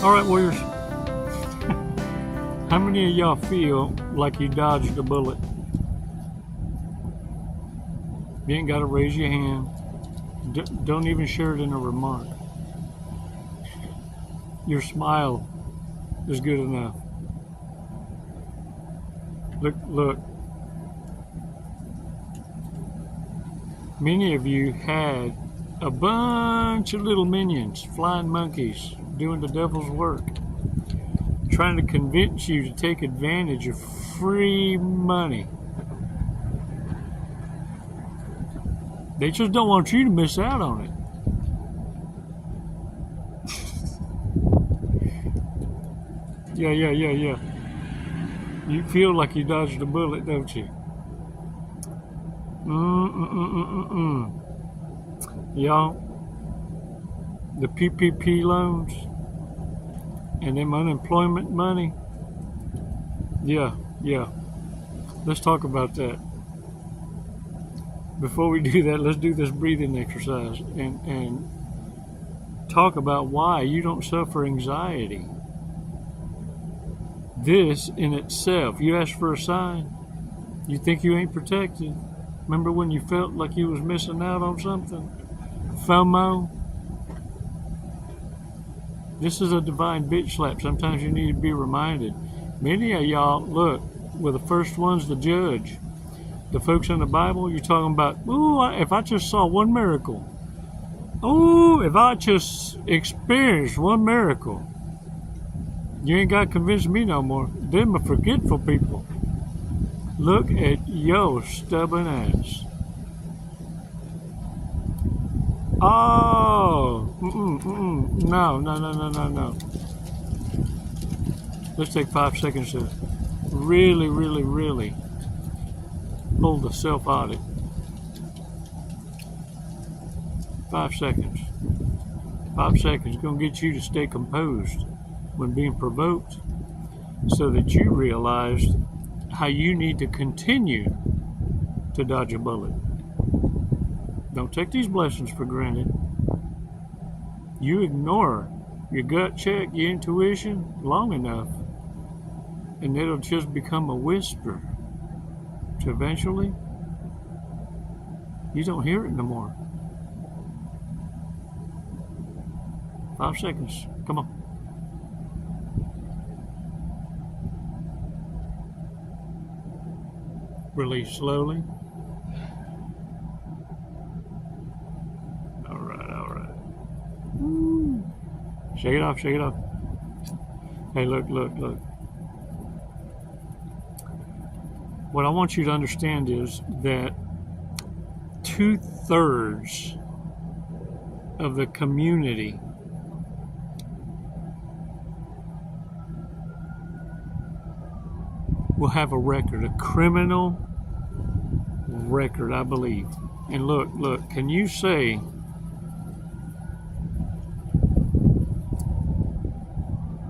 All right, Warriors. How many of y'all feel like you dodged a bullet? You ain't got to raise your hand. Don't even share it in a remark. Your smile is good enough. Look. Many of you had a bunch of little minions, flying monkeys, doing the devil's work, trying to convince you to take advantage of free money. They just don't want you to miss out on it. Yeah. You feel like you dodged a bullet, don't you? Y'all, the PPP loans and them unemployment money, yeah. Let's talk about that. Before we do that, let's do this breathing exercise and talk about why you don't suffer anxiety. This in itself, you ask for a sign, you think you ain't protected. Remember when you felt like you was missing out on something? FOMO. This is a divine bitch slap. Sometimes you need to be reminded. Many of y'all, look, were the first ones to judge. The folks in the Bible, you're talking about, ooh, if I just saw one miracle. Ooh, if I just experienced one miracle. You ain't got to convince me no more. Them are forgetful people. Look at your stubborn ass. Oh, no. Let's take 5 seconds to really pull the self-audit. 5 seconds. 5 seconds is going to get you to stay composed when being provoked so that you realize how you need to continue to dodge a bullet. Don't take these blessings for granted. You ignore your gut check, your intuition long enough, and it'll just become a whisper. So eventually, you don't hear it no more. 5 seconds. Come on. Release slowly. All right. Woo. Shake it off. Hey, look. What I want you to understand is that 2/3 of the community will have a record, a criminal record, I believe. And look, can you say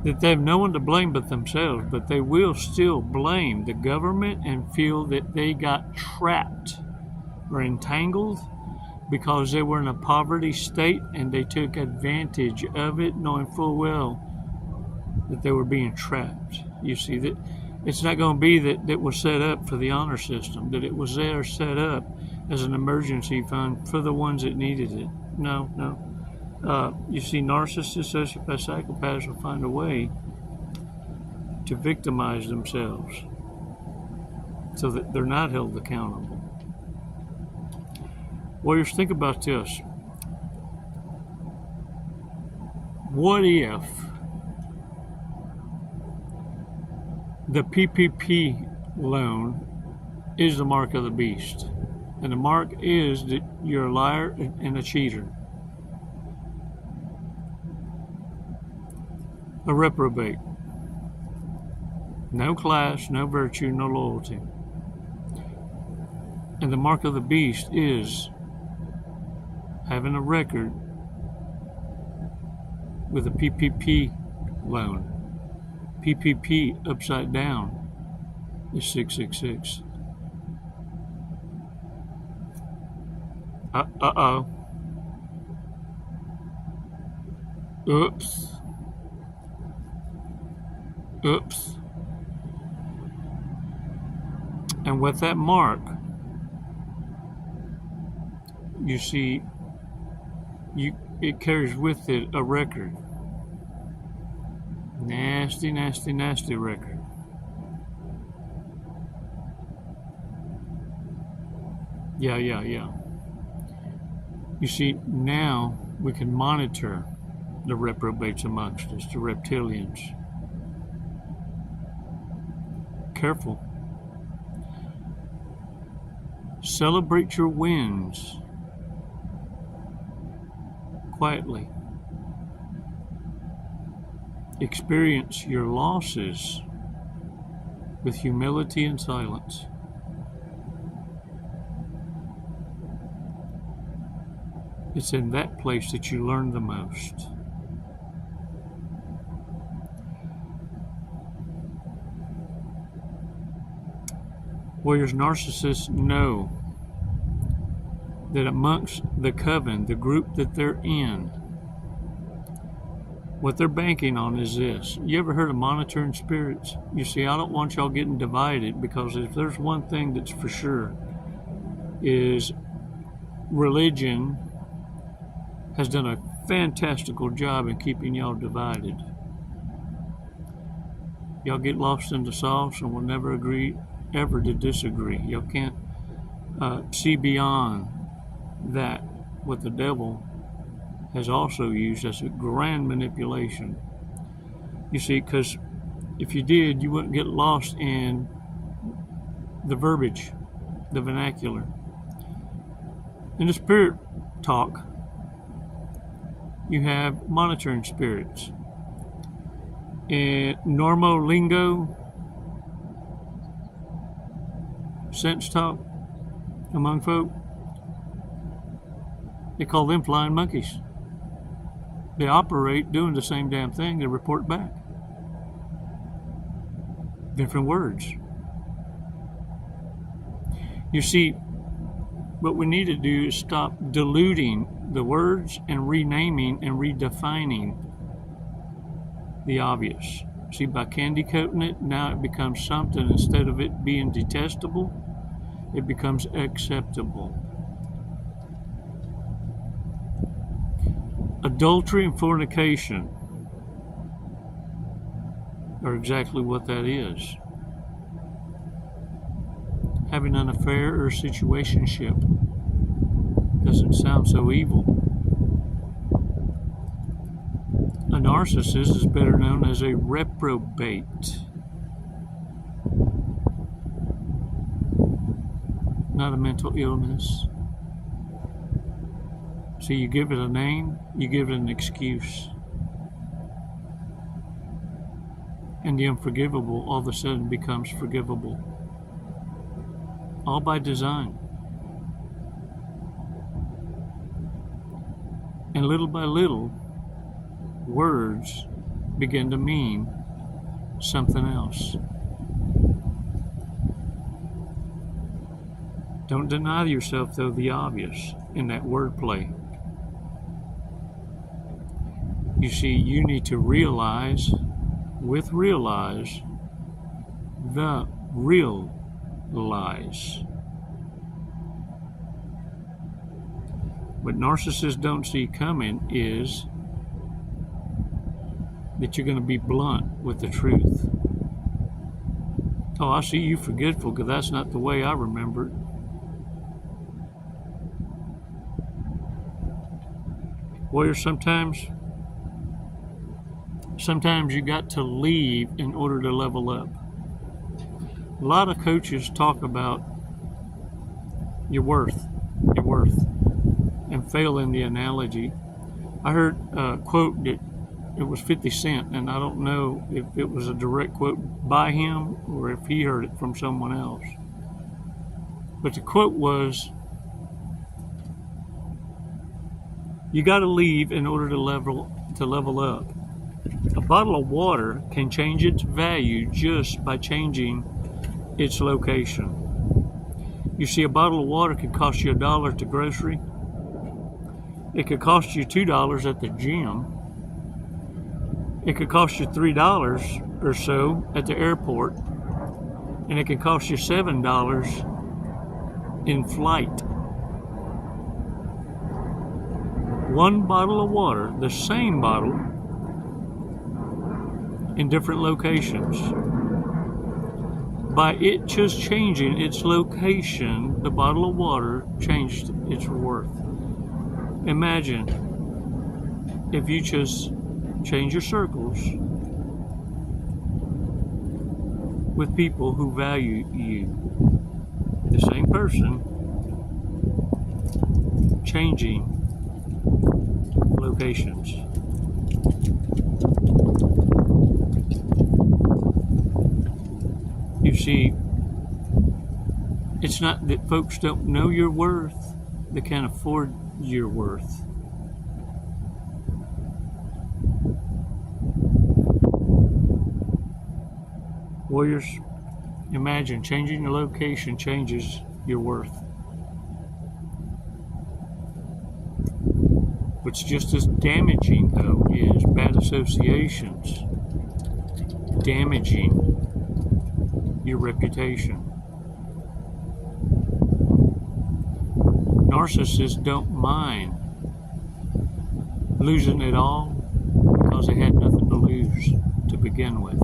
that they have no one to blame but themselves, but they will still blame the government and feel that they got trapped or entangled because they were in a poverty state and they took advantage of it, knowing full well that they were being trapped. You see, that it's not going to be that it was set up for the honor system, that it was there set up as an emergency fund for the ones that needed it. No. You see, narcissists, sociopaths, psychopaths will find a way to victimize themselves so that they're not held accountable. Warriors, think about this. What if the PPP loan is the mark of the beast? And the mark is that you're a liar and a cheater. A reprobate. No class, no virtue, no loyalty. And the mark of the beast is having a record with a PPP loan. PPP upside down is 666. Uh-oh. Oops. Oops. And with that mark, you see, it carries with it a record. Nasty, nasty, nasty record. Yeah. You see, now we can monitor the reprobates amongst us, the reptilians. Careful. Celebrate your wins quietly. Experience your losses with humility and silence. It's in that place that you learn the most. Whereas narcissists know that amongst the coven, the group that they're in, what they're banking on is this. You ever heard of monitoring spirits? You see, I don't want y'all getting divided, because if there's one thing that's for sure, is religion has done a fantastical job in keeping y'all divided. Y'all get lost in the sauce and will never agree ever to disagree. Y'all can't see beyond that. What the devil has also used as a grand manipulation. You see, because if you did, you wouldn't get lost in the verbiage, the vernacular. In the spirit talk, you have monitoring spirits. In normo lingo, sense talk among folk, they call them flying monkeys. They operate doing the same damn thing. They report back. Different words. You see, what we need to do is stop diluting the words and renaming and redefining the obvious. See, by candy coating it, now it becomes something. Instead of it being detestable, it becomes acceptable. Adultery and fornication are exactly what that is. Having an affair or a situationship doesn't sound so evil. A narcissist is better known as a reprobate, not a mental illness. So you give it a name, you give it an excuse. And the unforgivable all of a sudden becomes forgivable. All by design. And little by little, words begin to mean something else. Don't deny yourself, though, the obvious in that wordplay. You see, you need to realize the real lies. What narcissists don't see coming is that you're going to be blunt with the truth. Oh, I see you forgetful, because that's not the way I remember it. Warrior, sometimes you got to leave in order to level up. A lot of coaches talk about your worth, and fail in the analogy. I heard a quote that it was 50 Cent, and I don't know if it was a direct quote by him or if he heard it from someone else. But the quote was, you got to leave in order to level up. A bottle of water can change its value just by changing its location. You see, a bottle of water could cost you $1 at the grocery. It could cost you $2 at the gym. It could cost you $3 or so at the airport, and it can cost you $7 in flight. One bottle of water, the same bottle, in different locations. By it just changing its location, the bottle of water changed its worth. Imagine if you just change your circles with people who value you. The same person changing locations. You see, it's not that folks don't know your worth, they can't afford your worth. Warriors, imagine changing your location changes your worth. What's just as damaging, though, is bad associations damaging your reputation. Narcissists don't mind losing it all because they had nothing to lose to begin with.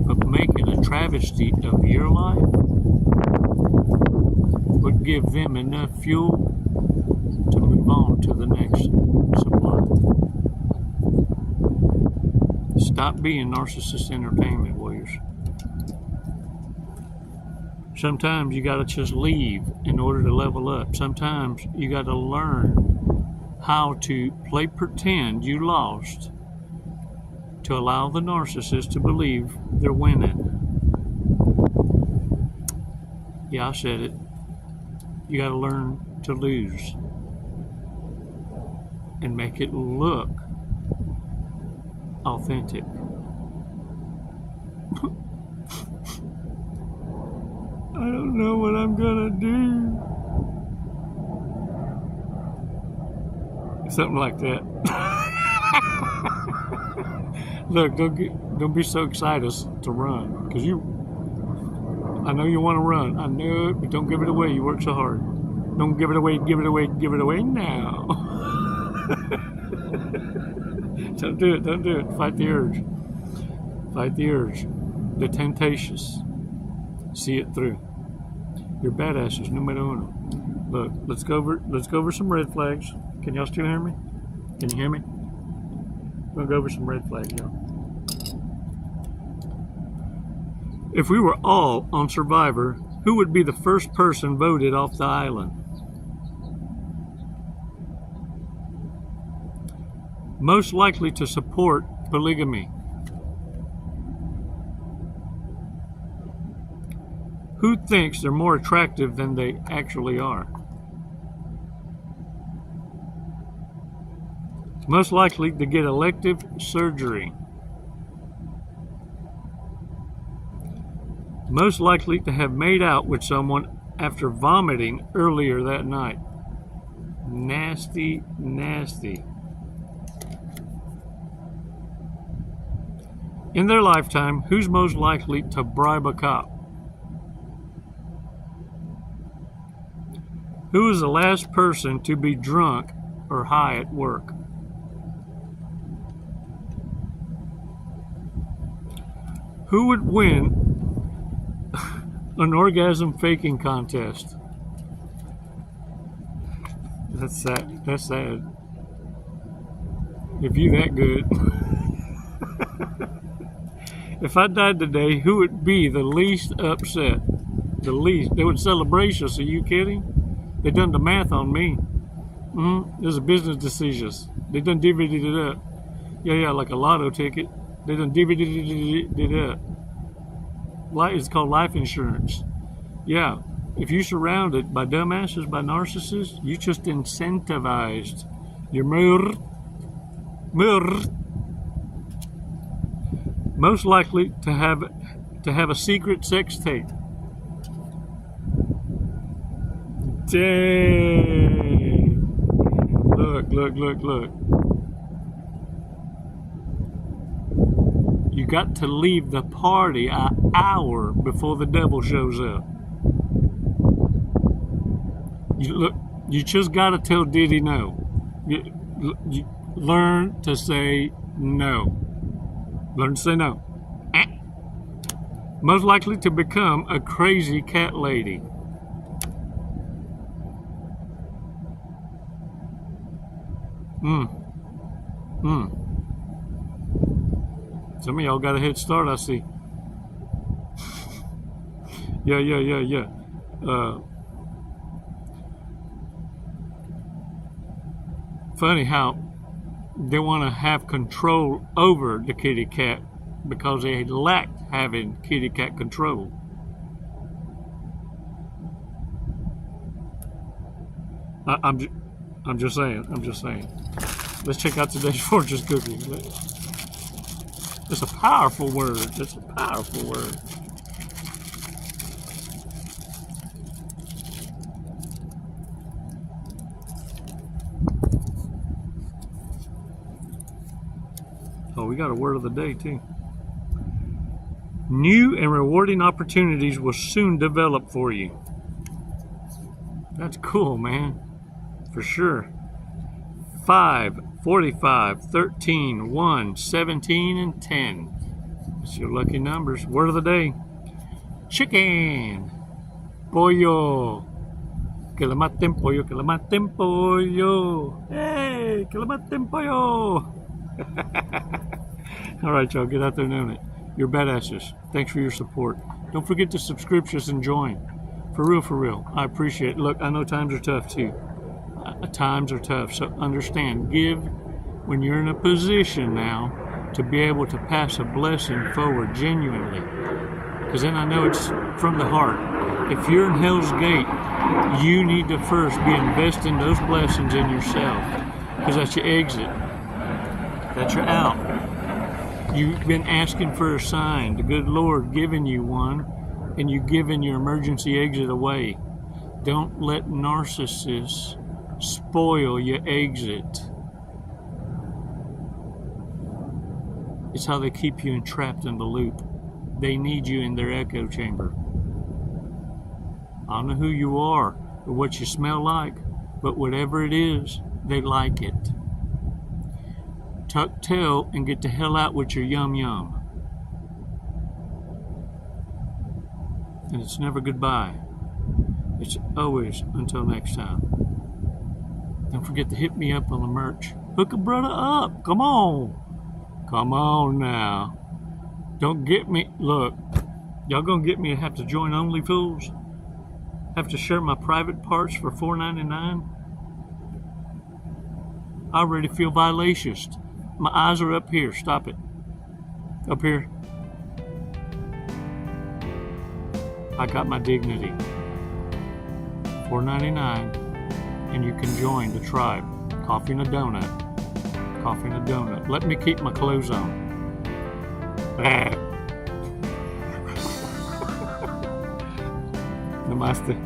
But making a travesty of your life would give them enough fuel to move on to the next supply. Stop being narcissist entertainment, warriors. Sometimes you gotta just leave in order to level up. Sometimes you gotta learn how to play pretend you lost to allow the narcissist to believe they're winning. Yeah, I said it. You gotta learn to lose and make it look authentic. I don't know what I'm gonna do. Something like that. Look, don't be so excited to run, because I know you want to run. I know it, but don't give it away. You work so hard. Don't give it away. Give it away. Give it away now. Don't do it. Don't do it. Fight the urge. Fight the urge. The temptations. See it through. You're badasses, numero uno. Look, let's go over some red flags. Can y'all still hear me? Can you hear me? We'll go over some red flags, y'all. If we were all on Survivor, who would be the first person voted off the island? Most likely to support polygamy. Who thinks they're more attractive than they actually are? Most likely to get elective surgery. Most likely to have made out with someone after vomiting earlier that night. Nasty, nasty. In their lifetime, who's most likely to bribe a cop? Who is the last person to be drunk or high at work? Who would win an orgasm faking contest? That's sad. That's sad. If you that good. If I died today, who would be the least upset? The least. They would celebrate us. Are you kidding? They done the math on me. There's a business decisions. They done DVD'd it up. Yeah, like a lotto ticket. They done DVD'd it up. It's called life insurance. Yeah, if you're surrounded by dumbasses, by narcissists, you just incentivized your murder. Most likely to have a secret sex tape. Dang. Look. You got to leave the party an hour before the devil shows up. You just got to tell Diddy no. You learn to say no. Learn to say no. Most likely to become a crazy cat lady. Some of y'all got a head start, I see. Yeah. Funny how they want to have control over the kitty cat because they lack having kitty cat control. I'm just saying. Let's check out today's fortune cookie. It's a powerful word. It's a powerful word. Oh, we got a word of the day too. New and rewarding opportunities will soon develop for you. That's cool, man. For sure. 5, 45, 13, 1, 17, and 10. That's your lucky numbers. Word of the day. Chicken. Pollo. Que le maten pollo, que le maten pollo. Hey, que le maten pollo. All right, y'all, get out there and own it. You're badasses. Thanks for your support. Don't forget to subscribe and join. For real. I appreciate it. Look, I know times are tough too. Times are tough, so understand. Give when you're in a position now to be able to pass a blessing forward genuinely. Because then I know it's from the heart. If you're in Hell's Gate, you need to first be investing those blessings in yourself. Because that's your exit. That's your out. You've been asking for a sign. The good Lord giving you one, and you've given your emergency exit away. Don't let narcissists spoil your exit. It's how they keep you entrapped in the loop. They need you in their echo chamber. I don't know who you are or what you smell like, but whatever it is, they like it. Tuck tail and get the hell out with your yum. And it's never goodbye. It's always until next time. Don't forget to hit me up on the merch. Hook a brother up. Come on now. Don't get me. Look, y'all gonna get me to have to join OnlyFools? Have to share my private parts for $4.99? I already feel violacious. My eyes are up here. Stop it. Up here. I got my dignity. $4.99. And you can join the tribe. Coffee and a donut. Let me keep my clothes on. Namaste.